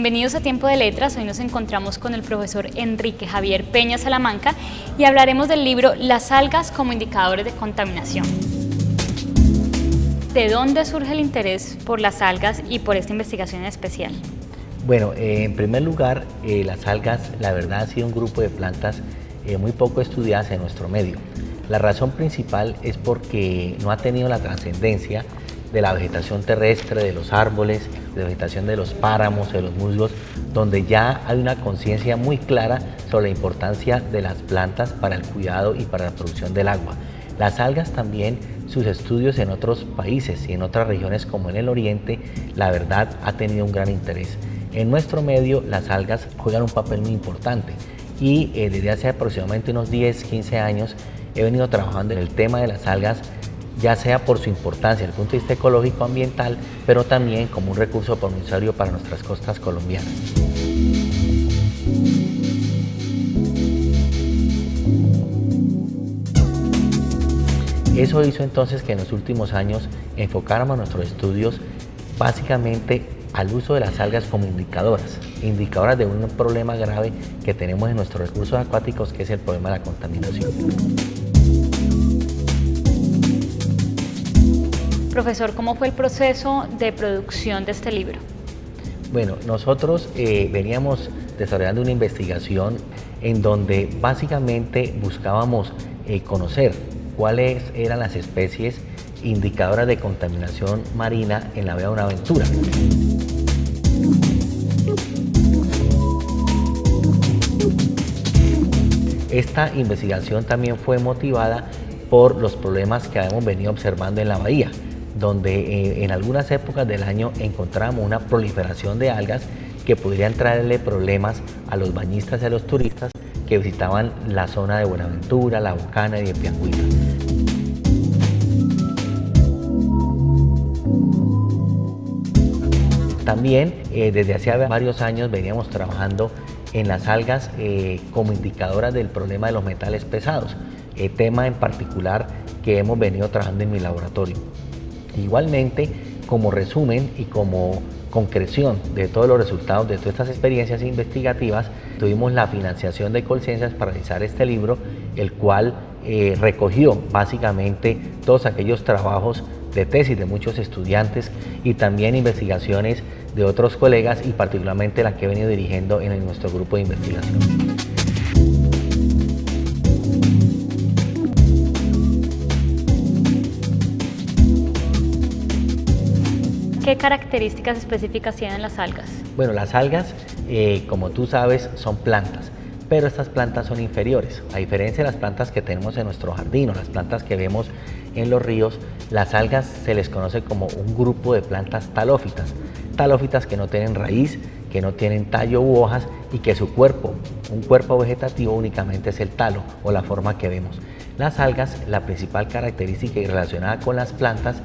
Bienvenidos a Tiempo de Letras. Hoy nos encontramos con el profesor Enrique Javier Peña Salamanca y hablaremos del libro Las algas como indicadores de contaminación. ¿De dónde surge el interés por las algas y por esta investigación en especial? Bueno, en primer lugar, las algas, la verdad, ha sido un grupo de plantas muy poco estudiadas en nuestro medio. La razón principal es porque no ha tenido la trascendencia de la vegetación terrestre, de los árboles, de la vegetación de los páramos, de los musgos, donde ya hay una conciencia muy clara sobre la importancia de las plantas para el cuidado y para la producción del agua. Las algas también, sus estudios en otros países y en otras regiones como en el oriente, la verdad ha tenido un gran interés. En nuestro medio las algas juegan un papel muy importante y desde hace aproximadamente unos 10-15 años he venido trabajando en el tema de las algas, ya sea por su importancia desde el punto de vista ecológico ambiental, pero también como un recurso promisorio para nuestras costas colombianas. Eso hizo entonces que en los últimos años enfocáramos nuestros estudios básicamente al uso de las algas como indicadoras de un problema grave que tenemos en nuestros recursos acuáticos, que es el problema de la contaminación. Profesor, ¿cómo fue el proceso de producción de este libro? Bueno, nosotros veníamos desarrollando una investigación en donde básicamente buscábamos conocer cuáles eran las especies indicadoras de contaminación marina en la vía Buenaventura. Esta investigación también fue motivada por los problemas que habíamos venido observando en la bahía, donde en algunas épocas del año encontramos una proliferación de algas que podrían traerle problemas a los bañistas y a los turistas que visitaban la zona de Buenaventura, La Bocana y de Piangüita. También desde hace varios años veníamos trabajando en las algas como indicadoras del problema de los metales pesados, tema en particular que hemos venido trabajando en mi laboratorio. Igualmente, como resumen y como concreción de todos los resultados de todas estas experiencias investigativas, tuvimos la financiación de Colciencias para realizar este libro, el cual recogió básicamente todos aquellos trabajos de tesis de muchos estudiantes y también investigaciones de otros colegas y particularmente la que he venido dirigiendo en nuestro grupo de investigación. ¿Qué características específicas tienen las algas? Bueno, las algas, como tú sabes, son plantas, pero estas plantas son inferiores. A diferencia de las plantas que tenemos en nuestro jardín o las plantas que vemos en los ríos, las algas se les conoce como un grupo de plantas talófitas. Talófitas que no tienen raíz, que no tienen tallo u hojas y que su cuerpo, un cuerpo vegetativo, únicamente es el talo o la forma que vemos. Las algas, la principal característica y relacionada con las plantas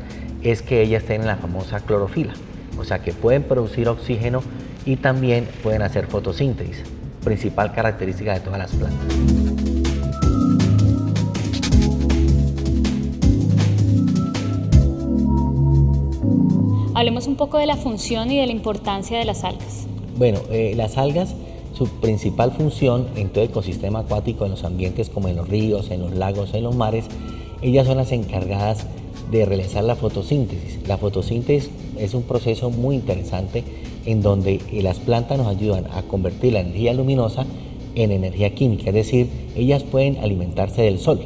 es que ellas tienen la famosa clorofila, o sea que pueden producir oxígeno y también pueden hacer fotosíntesis, principal característica de todas las plantas. Hablemos un poco de la función y de la importancia de las algas. Bueno, las algas, su principal función en todo el ecosistema acuático, en los ambientes como en los ríos, en los lagos, en los mares, ellas son las encargadas de realizar la fotosíntesis. La fotosíntesis es un proceso muy interesante en donde las plantas nos ayudan a convertir la energía luminosa en energía química, es decir, ellas pueden alimentarse del sol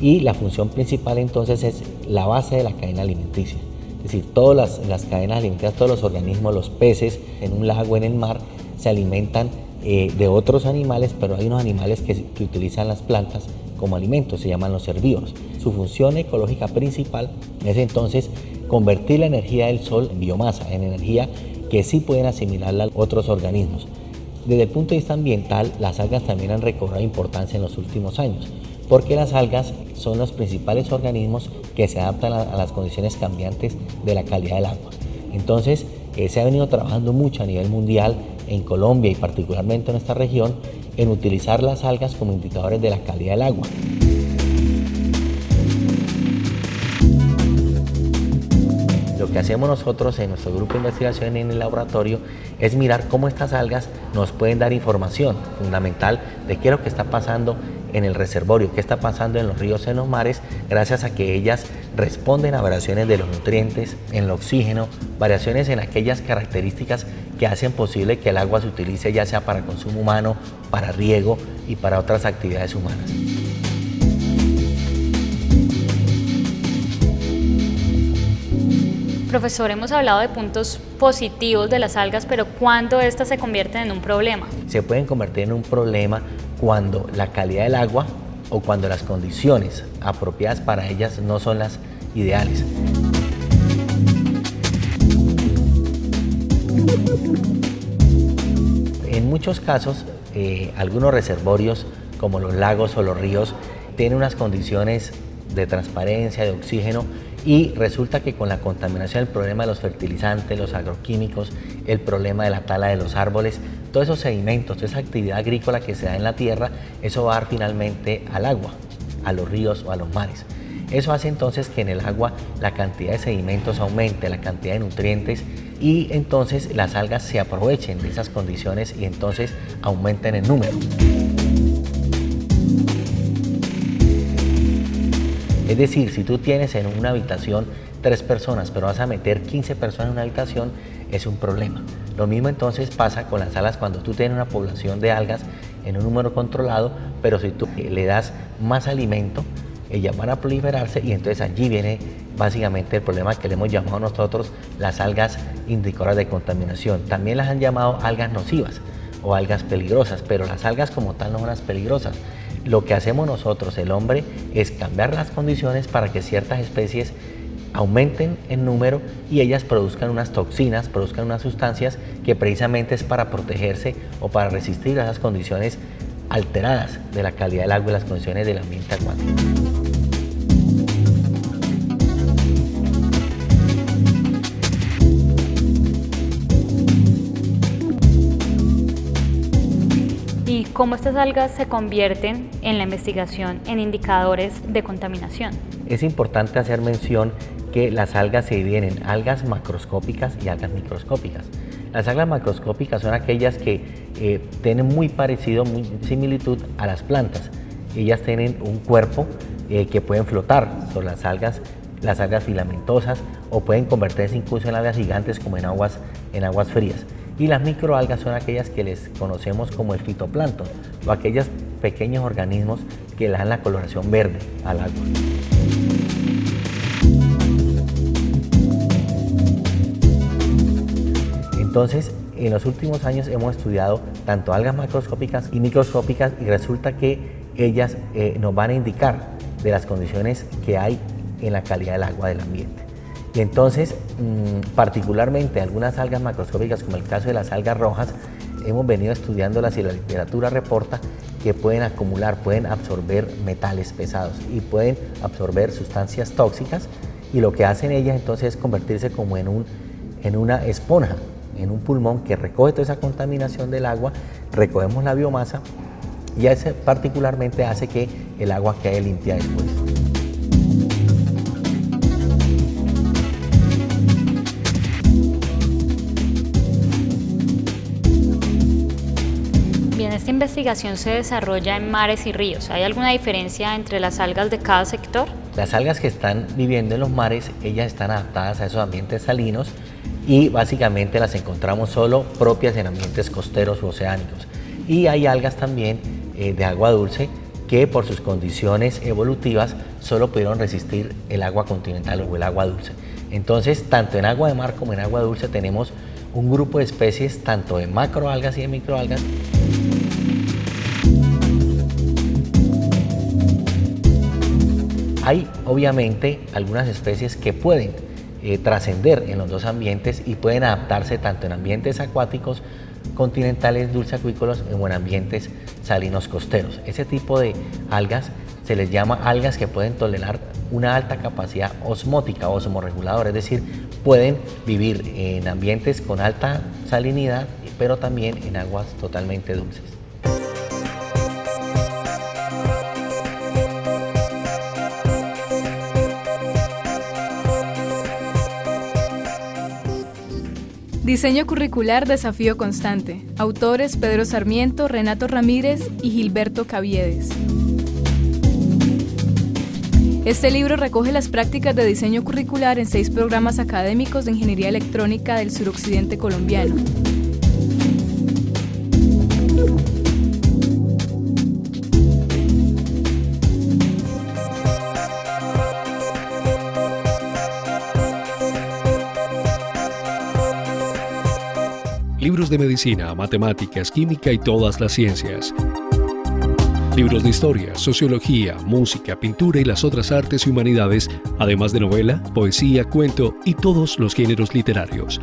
y la función principal entonces es la base de la cadena alimenticia. Es decir, todas las cadenas alimenticias, todos los organismos, los peces en un lago, en el mar, se alimentan de otros animales, pero hay unos animales que utilizan las plantas como alimentos, se llaman los herbívoros. Su función ecológica principal es entonces convertir la energía del sol en biomasa, en energía que sí pueden asimilarla otros organismos. Desde el punto de vista ambiental, las algas también han recobrado importancia en los últimos años, porque las algas son los principales organismos que se adaptan a las condiciones cambiantes de la calidad del agua. Entonces, se ha venido trabajando mucho a nivel mundial, en Colombia y particularmente en esta región, en utilizar las algas como indicadores de la calidad del agua. Lo que que hacemos nosotros en nuestro grupo de investigación en el laboratorio es mirar cómo estas algas nos pueden dar información fundamental de qué es lo que está pasando en el reservorio, qué está pasando en los ríos, en los mares, gracias a que ellas responden a variaciones de los nutrientes, en el oxígeno, variaciones en aquellas características que hacen posible que el agua se utilice ya sea para consumo humano, para riego y para otras actividades humanas. Profesor, hemos hablado de puntos positivos de las algas, pero ¿cuándo estas se convierten en un problema? Se pueden convertir en un problema cuando la calidad del agua o cuando las condiciones apropiadas para ellas no son las ideales. En muchos casos, algunos reservorios como los lagos o los ríos tienen unas condiciones de transparencia, de oxígeno, y resulta que con la contaminación, el problema de los fertilizantes, los agroquímicos, el problema de la tala de los árboles, todos esos sedimentos, toda esa actividad agrícola que se da en la tierra, eso va a dar finalmente al agua, a los ríos o a los mares. Eso hace entonces que en el agua la cantidad de sedimentos aumente, la cantidad de nutrientes, y entonces las algas se aprovechen de esas condiciones y entonces aumenten en número. Es decir, si tú tienes en una habitación 3 personas, pero vas a meter 15 personas en una habitación, es un problema. Lo mismo entonces pasa con las algas cuando tú tienes una población de algas en un número controlado, pero si tú le das más alimento, ellas van a proliferarse y entonces allí viene básicamente el problema que le hemos llamado nosotros las algas indicadoras de contaminación. También las han llamado algas nocivas o algas peligrosas, pero las algas como tal no son las peligrosas. Lo que hacemos nosotros, el hombre, es cambiar las condiciones para que ciertas especies aumenten en número y ellas produzcan unas toxinas, produzcan unas sustancias que precisamente es para protegerse o para resistir a esas condiciones alteradas de la calidad del agua y las condiciones del ambiente acuático. ¿Y cómo estas algas se convierten en la investigación en indicadores de contaminación? Es importante hacer mención que las algas se dividen en algas macroscópicas y algas microscópicas. Las algas macroscópicas son aquellas que tienen muy similitud a las plantas. Ellas tienen un cuerpo que pueden flotar sobre las algas filamentosas, o pueden convertirse incluso en algas gigantes como en aguas frías. Y las microalgas son aquellas que les conocemos como el fitoplancton, o aquellos pequeños organismos que le dan la coloración verde al agua. Entonces, en los últimos años hemos estudiado tanto algas macroscópicas y microscópicas y resulta que ellas nos van a indicar de las condiciones que hay en la calidad del agua del ambiente. Y entonces, particularmente algunas algas macroscópicas, como el caso de las algas rojas, hemos venido estudiándolas y la literatura reporta que pueden acumular, pueden absorber metales pesados y pueden absorber sustancias tóxicas, y lo que hacen ellas entonces es convertirse como en una esponja, en un pulmón que recoge toda esa contaminación del agua, recogemos la biomasa y eso particularmente hace que el agua quede limpia después. Bien, esta investigación se desarrolla en mares y ríos. ¿Hay alguna diferencia entre las algas de cada sector? Las algas que están viviendo en los mares, ellas están adaptadas a esos ambientes salinos y básicamente las encontramos solo propias en ambientes costeros u oceánicos. Y hay algas también de agua dulce que por sus condiciones evolutivas solo pudieron resistir el agua continental o el agua dulce. Entonces, tanto en agua de mar como en agua dulce tenemos un grupo de especies tanto de macroalgas y de microalgas. Hay obviamente algunas especies que pueden trascender en los dos ambientes y pueden adaptarse tanto en ambientes acuáticos, continentales, dulceacuícolas, o en ambientes salinos costeros. Ese tipo de algas se les llama algas que pueden tolerar una alta capacidad osmótica o osmorreguladora, es decir, pueden vivir en ambientes con alta salinidad, pero también en aguas totalmente dulces. Diseño curricular Desafío Constante. Autores Pedro Sarmiento, Renato Ramírez y Gilberto Caviedes. Este libro recoge las prácticas de diseño curricular en 6 programas académicos de ingeniería electrónica del suroccidente colombiano. Libros de medicina, matemáticas, química y todas las ciencias. Libros de historia, sociología, música, pintura y las otras artes y humanidades, además de novela, poesía, cuento y todos los géneros literarios.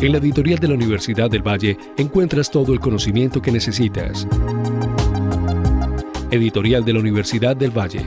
En la editorial de la Universidad del Valle encuentras todo el conocimiento que necesitas. Editorial de la Universidad del Valle.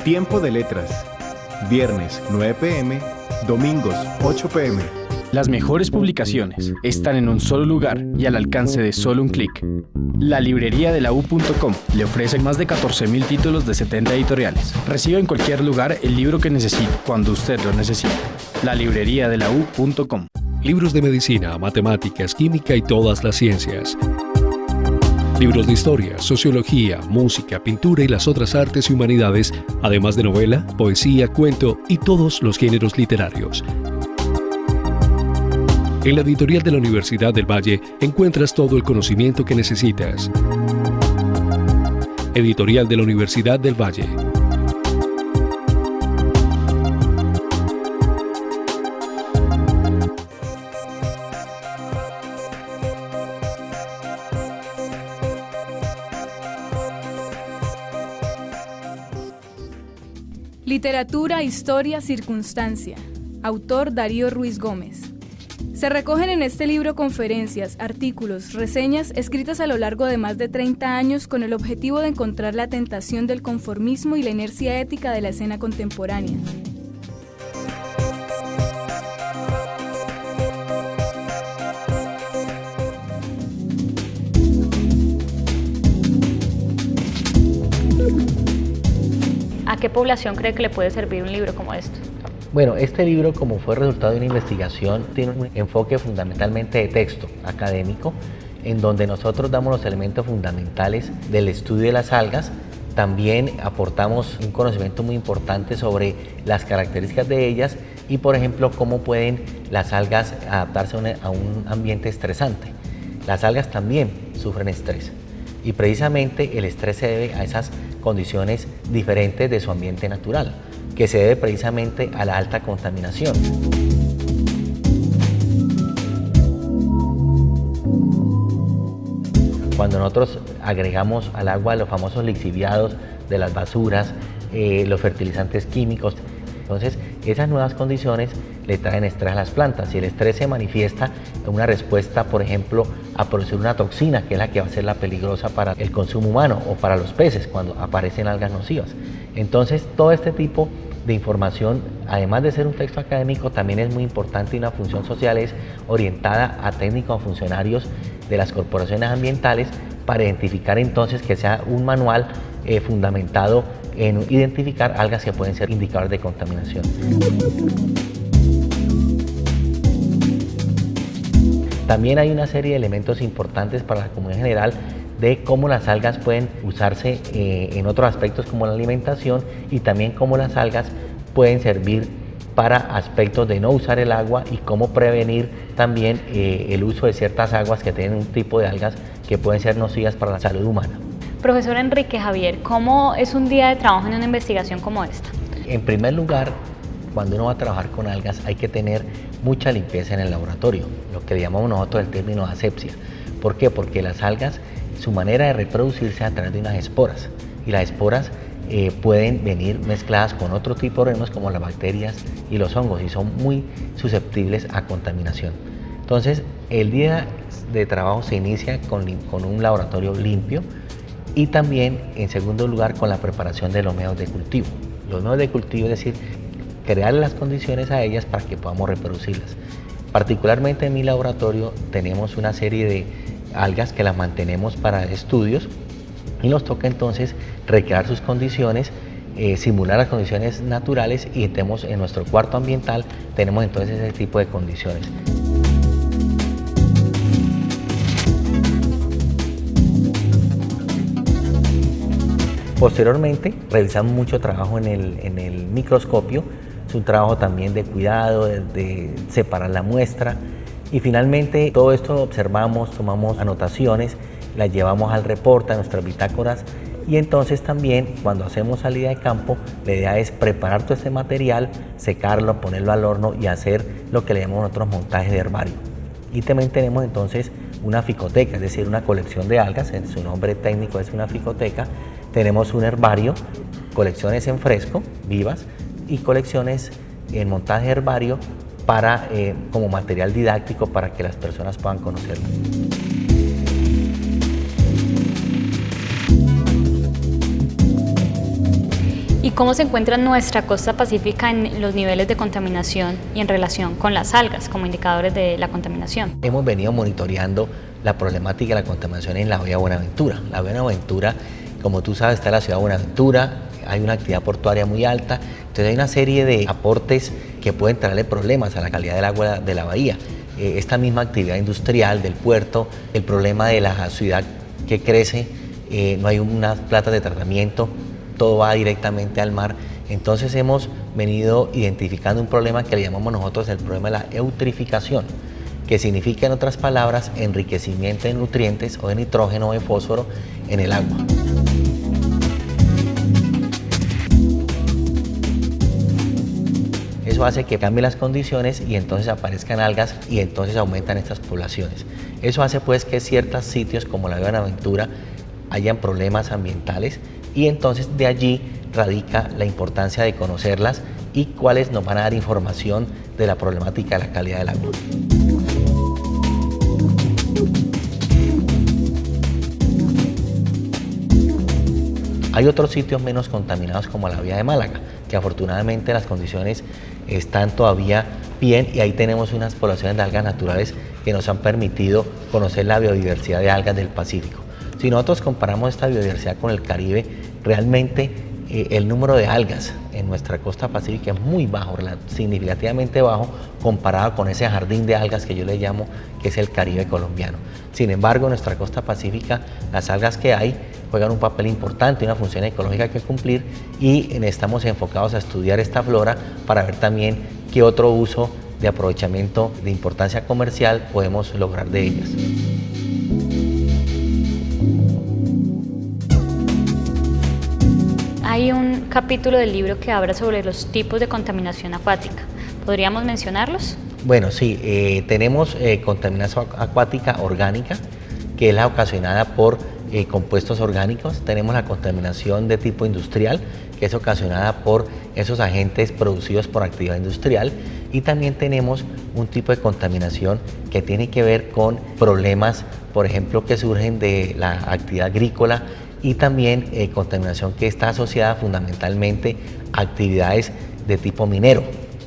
Tiempo de letras. Viernes 9 p.m., domingos 8 p.m. Las mejores publicaciones están en un solo lugar y al alcance de solo un clic. La librería de la U.com le ofrece más de 14.000 títulos de 70 editoriales. Reciba en cualquier lugar el libro que necesite, cuando usted lo necesite. La librería de la U.com. Libros de medicina, matemáticas, química y todas las ciencias. Libros de historia, sociología, música, pintura y las otras artes y humanidades, además de novela, poesía, cuento y todos los géneros literarios. En la editorial de la Universidad del Valle encuentras todo el conocimiento que necesitas. Editorial de la Universidad del Valle. Literatura, historia, circunstancia. Autor Darío Ruiz Gómez. Se recogen en este libro conferencias, artículos, reseñas escritas a lo largo de más de 30 años con el objetivo de encontrar la tentación del conformismo y la inercia ética de la escena contemporánea. ¿A qué población cree que le puede servir un libro como esto? Bueno, este libro, como fue resultado de una investigación, tiene un enfoque fundamentalmente de texto académico, en donde nosotros damos los elementos fundamentales del estudio de las algas. También aportamos un conocimiento muy importante sobre las características de ellas y, por ejemplo, cómo pueden las algas adaptarse a un ambiente estresante. Las algas también sufren estrés y precisamente el estrés se debe a esas condiciones diferentes de su ambiente natural, que se debe precisamente a la alta contaminación. Cuando nosotros agregamos al agua los famosos lixiviados de las basuras, los fertilizantes químicos, entonces esas nuevas condiciones le traen estrés a las plantas y el estrés se manifiesta en una respuesta, por ejemplo, a producir una toxina que es la que va a ser la peligrosa para el consumo humano o para los peces cuando aparecen algas nocivas. Entonces todo este tipo de información, además de ser un texto académico, también es muy importante y una función social es orientada a técnicos o funcionarios de las corporaciones ambientales para identificar entonces que sea un manual fundamentado en identificar algas que pueden ser indicadores de contaminación. También hay una serie de elementos importantes para la comunidad en general de cómo las algas pueden usarse en otros aspectos como la alimentación y también cómo las algas pueden servir para aspectos de no usar el agua y cómo prevenir también el uso de ciertas aguas que tienen un tipo de algas que pueden ser nocivas para la salud humana. Profesor Enrique Javier, ¿cómo es un día de trabajo en una investigación como esta? En primer lugar, cuando uno va a trabajar con algas hay que tener mucha limpieza en el laboratorio, lo que le llamamos nosotros el término asepsia. ¿Por qué? Porque las algas, su manera de reproducirse es a través de unas esporas, y las esporas pueden venir mezcladas con otro tipo de organismos como las bacterias y los hongos, y son muy susceptibles a contaminación. Entonces, el día de trabajo se inicia con un laboratorio limpio y también, en segundo lugar, con la preparación de los medios de cultivo. Los medios de cultivo, es decir, crear las condiciones a ellas para que podamos reproducirlas. Particularmente en mi laboratorio tenemos una serie de algas que las mantenemos para estudios y nos toca entonces recrear sus condiciones, simular las condiciones naturales, y tenemos en nuestro cuarto ambiental tenemos entonces ese tipo de condiciones. Posteriormente realizamos mucho trabajo en el microscopio. Es un trabajo también de cuidado, de separar la muestra, y finalmente todo esto observamos, tomamos anotaciones, las llevamos al reporte, a nuestras bitácoras, y entonces también cuando hacemos salida de campo la idea es preparar todo este material, secarlo, ponerlo al horno y hacer lo que le llamamos nosotros montaje de herbario. Y también tenemos entonces una ficoteca, es decir, una colección de algas, su nombre técnico es una ficoteca. Tenemos un herbario, colecciones en fresco, vivas, y colecciones en montaje de herbario como material didáctico para que las personas puedan conocerlo. ¿Y cómo se encuentra nuestra costa pacífica en los niveles de contaminación y en relación con las algas como indicadores de la contaminación? Hemos venido monitoreando la problemática de la contaminación en la bahía Buenaventura. La bahía Buenaventura, como tú sabes, está en la ciudad de Buenaventura, hay una actividad portuaria muy alta, entonces hay una serie de aportes que pueden traerle problemas a la calidad del agua de la bahía. Esta misma actividad industrial del puerto, el problema de la ciudad que crece, no hay unas plantas de tratamiento, todo va directamente al mar. Entonces hemos venido identificando un problema que le llamamos nosotros el problema de la eutrificación, que significa, en otras palabras, enriquecimiento de nutrientes o de nitrógeno o de fósforo en el agua. Eso hace que cambien las condiciones y entonces aparezcan algas y entonces aumentan estas poblaciones. Eso hace pues que ciertos sitios como la bahía Buenaventura hayan problemas ambientales, y entonces de allí radica la importancia de conocerlas y cuáles nos van a dar información de la problemática de la calidad del agua. Hay otros sitios menos contaminados como la bahía de Málaga, que afortunadamente las condiciones están todavía bien, y ahí tenemos unas poblaciones de algas naturales que nos han permitido conocer la biodiversidad de algas del Pacífico. Si nosotros comparamos esta biodiversidad con el Caribe, realmente el número de algas en nuestra costa pacífica es muy bajo, significativamente bajo, comparado con ese jardín de algas que yo le llamo, que es el Caribe colombiano. Sin embargo, en nuestra costa pacífica, las algas que hay juegan un papel importante, una función ecológica que cumplir, y estamos enfocados a estudiar esta flora para ver también qué otro uso de aprovechamiento de importancia comercial podemos lograr de ellas. Hay un capítulo del libro que habla sobre los tipos de contaminación acuática. ¿Podríamos mencionarlos? Bueno, sí, tenemos contaminación acuática orgánica, que es la ocasionada por compuestos orgánicos. Tenemos la contaminación de tipo industrial, que es ocasionada por esos agentes producidos por actividad industrial. Y también tenemos un tipo de contaminación que tiene que ver con problemas, por ejemplo, que surgen de la actividad agrícola, y también contaminación que está asociada fundamentalmente a actividades de tipo minero,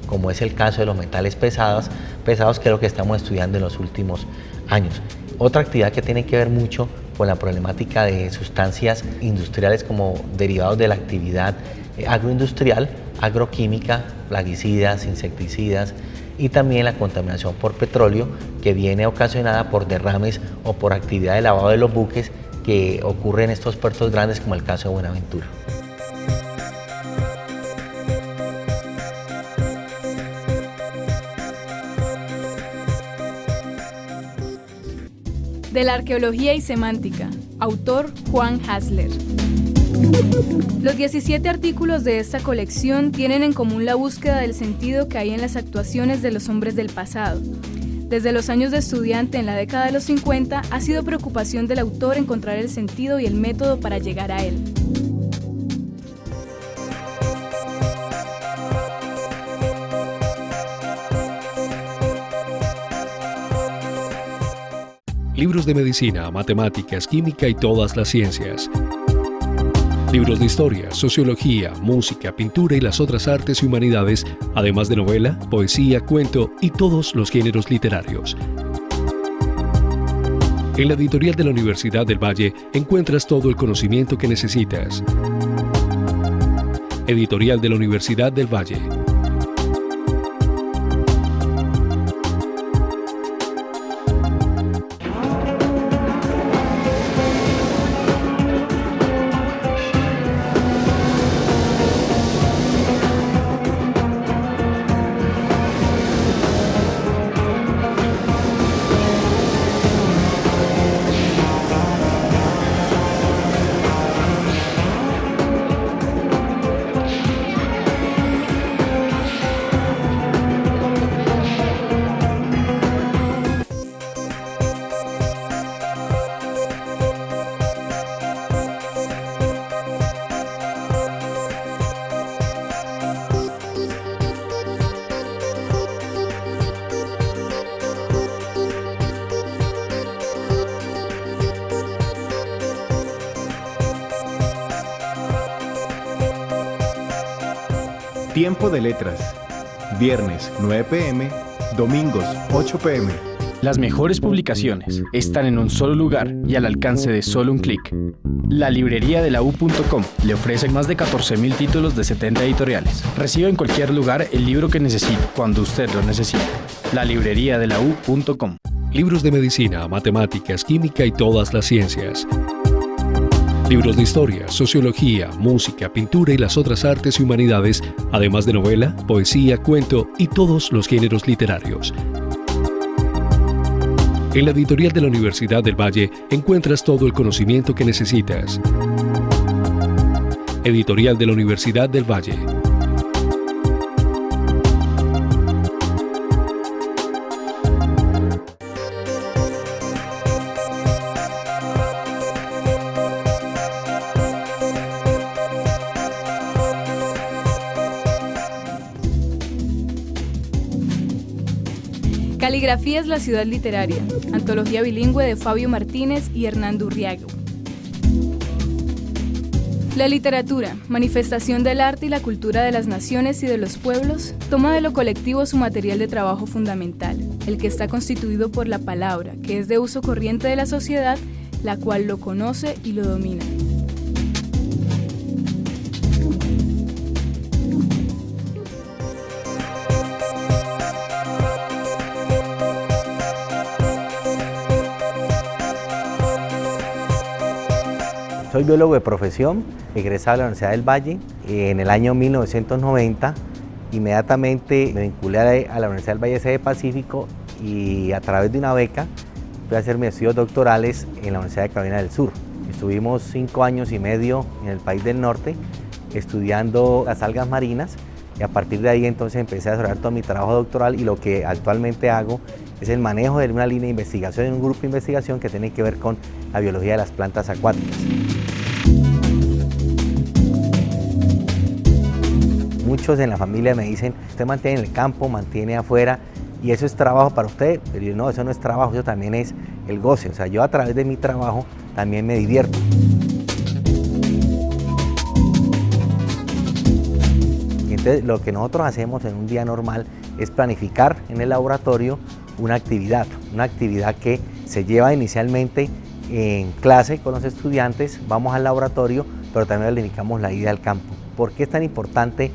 como es el caso de los metales pesados, que es lo que estamos estudiando en los últimos años. Otra actividad que tiene que ver mucho con la problemática de sustancias industriales como derivados de la actividad agroindustrial, agroquímica, plaguicidas, insecticidas, y también la contaminación por petróleo, que viene ocasionada por derrames o por actividad de lavado de los buques que ocurre en estos puertos grandes, como el caso de Buenaventura. De la arqueología y semántica, autor Juan Hasler. Los 17 artículos de esta colección tienen en común la búsqueda del sentido que hay en las actuaciones de los hombres del pasado. Desde los años de estudiante en la década de los 50, ha sido preocupación del autor encontrar el sentido y el método para llegar a él. Libros de medicina, matemáticas, química y todas las ciencias. Libros de historia, sociología, música, pintura y las otras artes y humanidades, además de novela, poesía, cuento y todos los géneros literarios. En la editorial de la Universidad del Valle encuentras todo el conocimiento que necesitas. Editorial de la Universidad del Valle. Tiempo de letras. Viernes 9 p.m., domingos 8 p.m. Las mejores publicaciones están en un solo lugar y al alcance de solo un clic. La librería de la U.com le ofrece más de 14.000 títulos de 70 editoriales. Reciba en cualquier lugar el libro que necesite, cuando usted lo necesite. La librería de la U.com. Libros de medicina, matemáticas, química y todas las ciencias. Libros de historia, sociología, música, pintura y las otras artes y humanidades, además de novela, poesía, cuento y todos los géneros literarios. En la editorial de la Universidad del Valle encuentras todo el conocimiento que necesitas. Editorial de la Universidad del Valle. Caligrafía es la ciudad literaria, antología bilingüe de Fabio Martínez y Hernando Urriago. La literatura, manifestación del arte y la cultura de las naciones y de los pueblos, toma de lo colectivo su material de trabajo fundamental, el que está constituido por la palabra, que es de uso corriente de la sociedad, la cual lo conoce y lo domina. Soy biólogo de profesión, egresado de la Universidad del Valle en el año 1990. Inmediatamente me vinculé a la Universidad del Valle sede Pacífico y a través de una beca fui a hacer mis estudios doctorales en la Universidad de Carolina del Sur. Estuvimos 5 años y medio en el país del norte estudiando las algas marinas y a partir de ahí entonces empecé a desarrollar todo mi trabajo doctoral y lo que actualmente hago es el manejo de una línea de investigación en un grupo de investigación que tiene que ver con la biología de las plantas acuáticas. Muchos en la familia me dicen, usted mantiene en el campo, mantiene afuera y eso es trabajo para usted, pero yo no, eso no es trabajo, eso también es el goce, o sea, yo a través de mi trabajo también me divierto. Y entonces lo que nosotros hacemos en un día normal es planificar en el laboratorio una actividad que se lleva inicialmente en clase con los estudiantes, vamos al laboratorio, pero también le dedicamos la ida al campo. ¿Por qué es tan importante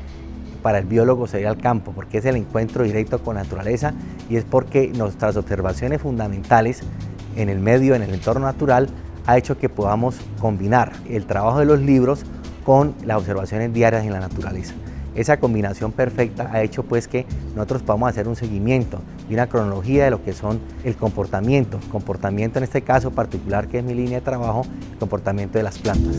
para el biólogo salir al campo? Porque es el encuentro directo con la naturaleza y es porque nuestras observaciones fundamentales en el medio, en el entorno natural, ha hecho que podamos combinar el trabajo de los libros con las observaciones diarias en la naturaleza. Esa combinación perfecta ha hecho pues que nosotros podamos hacer un seguimiento y una cronología de lo que son el comportamiento en este caso particular que es mi línea de trabajo, el comportamiento de las plantas.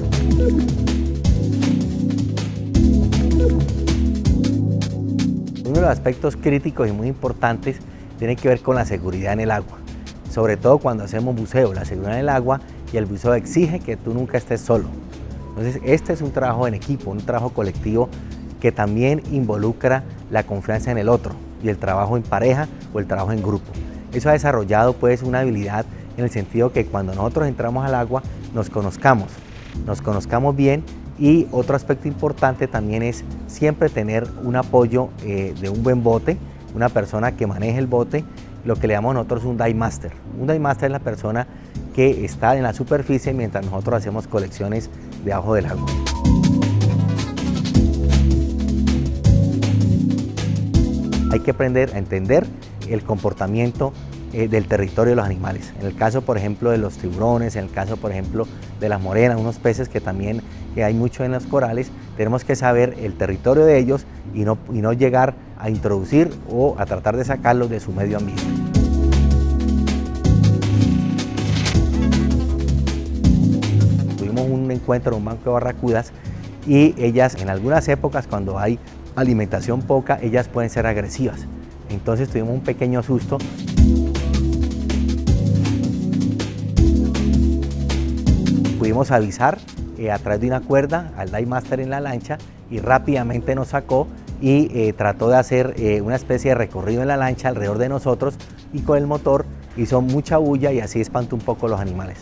Uno de los aspectos críticos y muy importantes tiene que ver con la seguridad en el agua, sobre todo cuando hacemos buceo. La seguridad en el agua y el buceo exige que tú nunca estés solo. Entonces este es un trabajo en equipo, un trabajo colectivo que también involucra la confianza en el otro y el trabajo en pareja o el trabajo en grupo. Eso ha desarrollado pues una habilidad en el sentido que cuando nosotros entramos al agua nos conozcamos bien. Y otro aspecto importante también es siempre tener un apoyo de un buen bote, una persona que maneje el bote, lo que le llamamos nosotros un dive master. Un dive master es la persona que está en la superficie mientras nosotros hacemos colecciones debajo del agua. Hay que aprender a entender el comportamiento del territorio de los animales. En el caso, por ejemplo, de los tiburones, en el caso, por ejemplo, de las morenas, unos peces que también hay mucho en los corales, tenemos que saber el territorio de ellos y no llegar a introducir o a tratar de sacarlos de su medio ambiente. Tuvimos un encuentro en un banco de barracudas y ellas en algunas épocas cuando hay alimentación poca, ellas pueden ser agresivas. Entonces tuvimos un pequeño susto. Pudimos avisar a través de una cuerda al dive master en la lancha y rápidamente nos sacó y trató de hacer una especie de recorrido en la lancha alrededor de nosotros y con el motor hizo mucha bulla y así espantó un poco los animales.